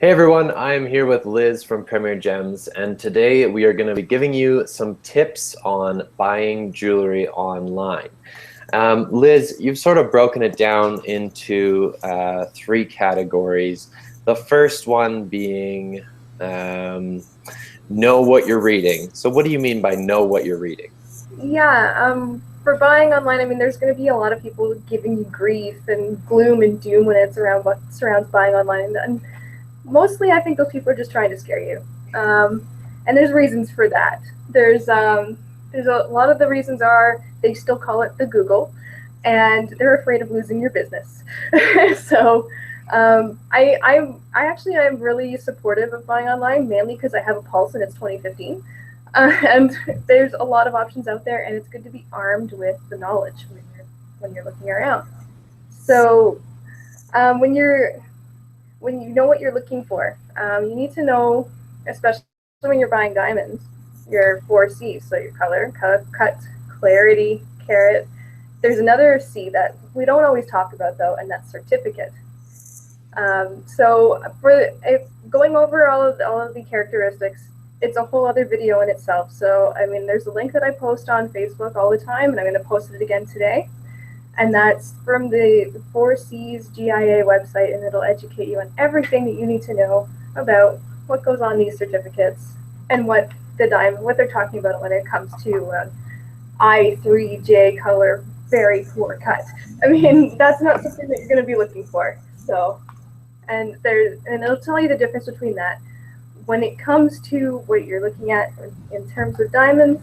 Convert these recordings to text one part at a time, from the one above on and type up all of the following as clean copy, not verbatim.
Hey everyone, I'm here with Liz from Premier Gems, and today we are going to be giving you some tips on buying jewelry online. Liz, you've sort of broken it down into three categories. The first one being know what you're reading. So what do you mean by know what you're reading? Yeah, for buying online, I mean, there's going to be a lot of people giving you grief and gloom and doom when it's around what surrounds buying online. And mostly, I think those people are just trying to scare you. And there's reasons for that. There's a lot of the reasons are they still call it the Google, and they're afraid of losing your business. So, I'm really supportive of buying online, mainly because I have a pulse and it's 2015. And there's a lot of options out there, and it's good to be armed with the knowledge when you're looking around. So when you know what you're looking for, you need to know, especially when you're buying diamonds, your 4Cs, so your color, cut, clarity, carat. There's another C that we don't always talk about though, and that's certificate. So going over all of the characteristics, it's a whole other video in itself. So, I mean, there's a link that I post on Facebook all the time, and I'm going to post it again today. And that's from the 4Cs GIA website, and it'll educate you on everything that you need to know about what goes on these certificates and what they're talking about when it comes to I3J color, very poor cut. I mean, that's not something that you're going to be looking for. So, and it'll tell you the difference between that. When it comes to what you're looking at in terms of diamonds,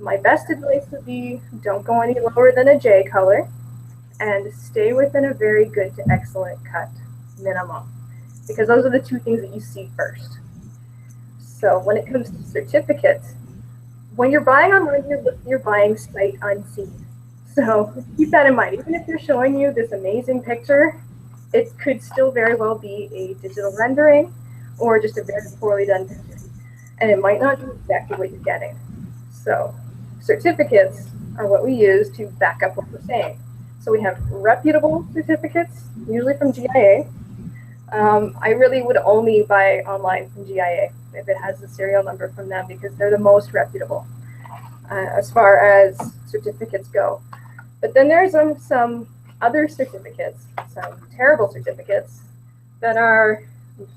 my best advice would be don't go any lower than a J color and stay within a very good to excellent cut minimum, because those are the two things that you see first. So when it comes to certificates, when you're buying online, you're buying sight unseen. So keep that in mind. Even if they're showing you this amazing picture, it could still very well be a digital rendering or just a very poorly done picture. And it might not be exactly what you're getting. So certificates are what we use to back up what we're saying. So we have reputable certificates, usually from GIA. I really would only buy online from GIA if it has the serial number from them, because they're the most reputable as far as certificates go. But then there's some other certificates, some terrible certificates that are,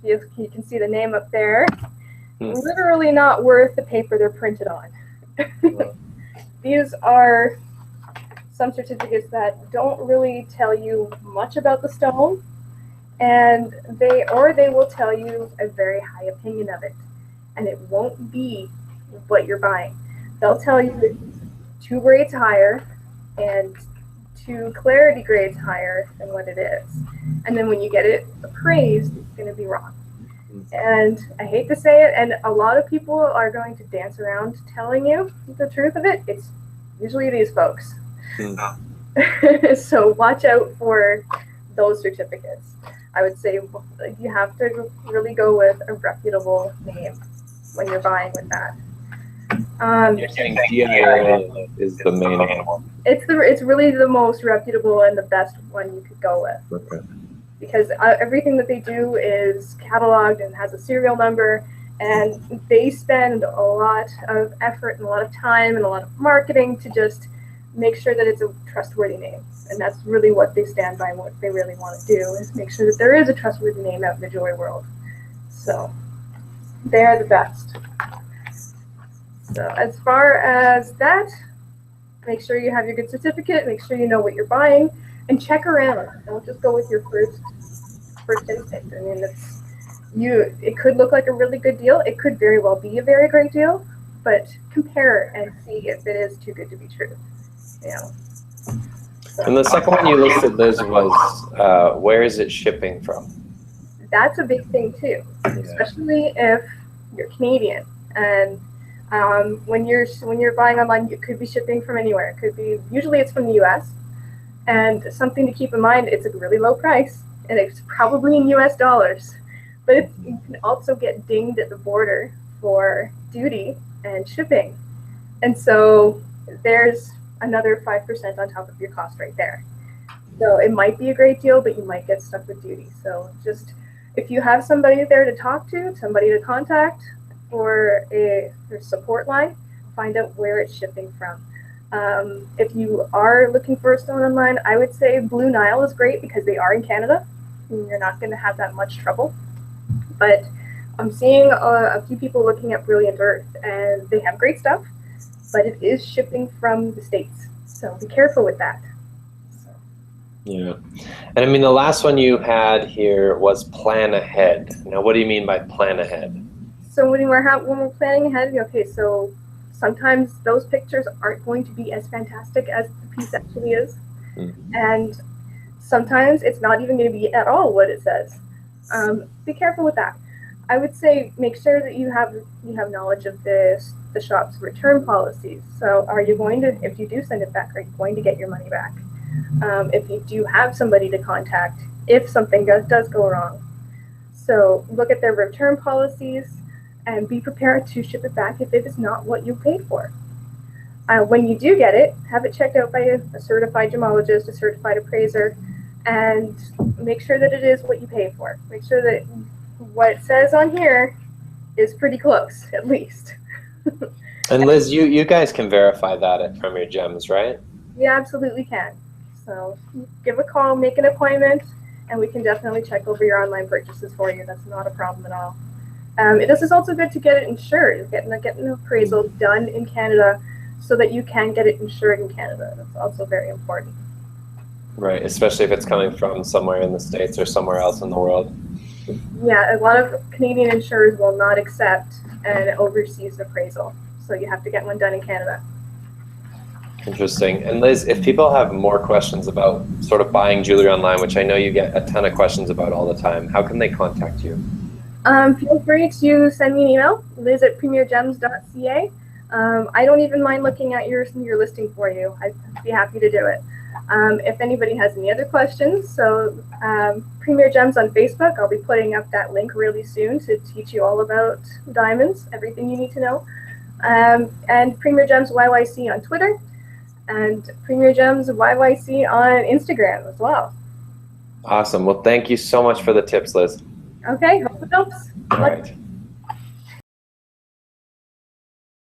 you can see the name up there, literally not worth the paper they're printed on. These are some certificates that don't really tell you much about the stone, and they will tell you a very high opinion of it, and it won't be what you're buying. They'll tell you it's 2 grades higher and 2 clarity grades higher than what it is. And then when you get it appraised, it's going to be wrong. And I hate to say it, and a lot of people are going to dance around telling you the truth of it. It's usually these folks. So watch out for those certificates. I would say you have to really go with a reputable name when you're buying with that. You're saying GIA is the main one. It's really the most reputable and the best one you could go with. Okay. Because everything that they do is cataloged and has a serial number, and they spend a lot of effort and a lot of time and a lot of marketing to just make sure that it's a trustworthy name. And that's really what they stand by, and what they really want to do is make sure that there is a trustworthy name out in the jewelry world. So they're the best. So as far as that, make sure you have your good certificate, make sure you know what you're buying, and check around. Don't just go with your first instinct. I mean, it could look like a really good deal. It could very well be a very great deal, but compare and see if it is too good to be true. You know. So, And the second one you listed, Liz, was where is it shipping from? That's a big thing too, especially if you're Canadian. And when you're buying online, it could be shipping from anywhere. It could be, usually it's from the U.S. And something to keep in mind, it's a really low price, and it's probably in U.S. dollars. But you can also get dinged at the border for duty and shipping. And so there's another 5% on top of your cost right there. So it might be a great deal, but you might get stuck with duty. So just if you have somebody there to talk to, somebody to contact, or a support line, find out where it's shipping from. If you are looking for a stone online, I would say Blue Nile is great because they are in Canada. And you're not going to have that much trouble. But I'm seeing a few people looking at Brilliant Earth, and they have great stuff, but it is shipping from the States. So be careful with that. Yeah. And I mean, the last one you had here was plan ahead. Now, what do you mean by plan ahead? So when we're planning ahead, okay, so sometimes those pictures aren't going to be as fantastic as the piece actually is. Mm-hmm. And sometimes it's not even going to be at all what it says. Be careful with that. I would say make sure that you have knowledge of the shop's return policies. So are you going to, if you do send it back, are you going to get your money back? If you do have somebody to contact, if something does go wrong. So look at their return policies and be prepared to ship it back if it is not what you paid for. When you do get it, have it checked out by a certified gemologist, a certified appraiser, and make sure that it is what you pay for. Make sure that what it says on here is pretty close, at least. And Liz, you guys can verify that at Premier Gems, right? We absolutely can. So give a call, make an appointment, and we can definitely check over your online purchases for you. That's not a problem at all. This is also good to get it insured, get an appraisal done in Canada so that you can get it insured in Canada. That's also very important. Right, especially if it's coming from somewhere in the States or somewhere else in the world. Yeah, a lot of Canadian insurers will not accept an overseas appraisal, so you have to get one done in Canada. Interesting. And Liz, if people have more questions about sort of buying jewelry online, which I know you get a ton of questions about all the time, how can they contact you? Feel free to send me an email, liz@premiergems.ca. I don't even mind looking at your listing for you. I'd be happy to do it. If anybody has any other questions, so Premier Gems on Facebook, I'll be putting up that link really soon to teach you all about diamonds, everything you need to know. And Premier Gems YYC on Twitter, and Premier Gems YYC on Instagram as well. Awesome. Well, thank you so much for the tips, Liz. Okay, hope it helps. All right.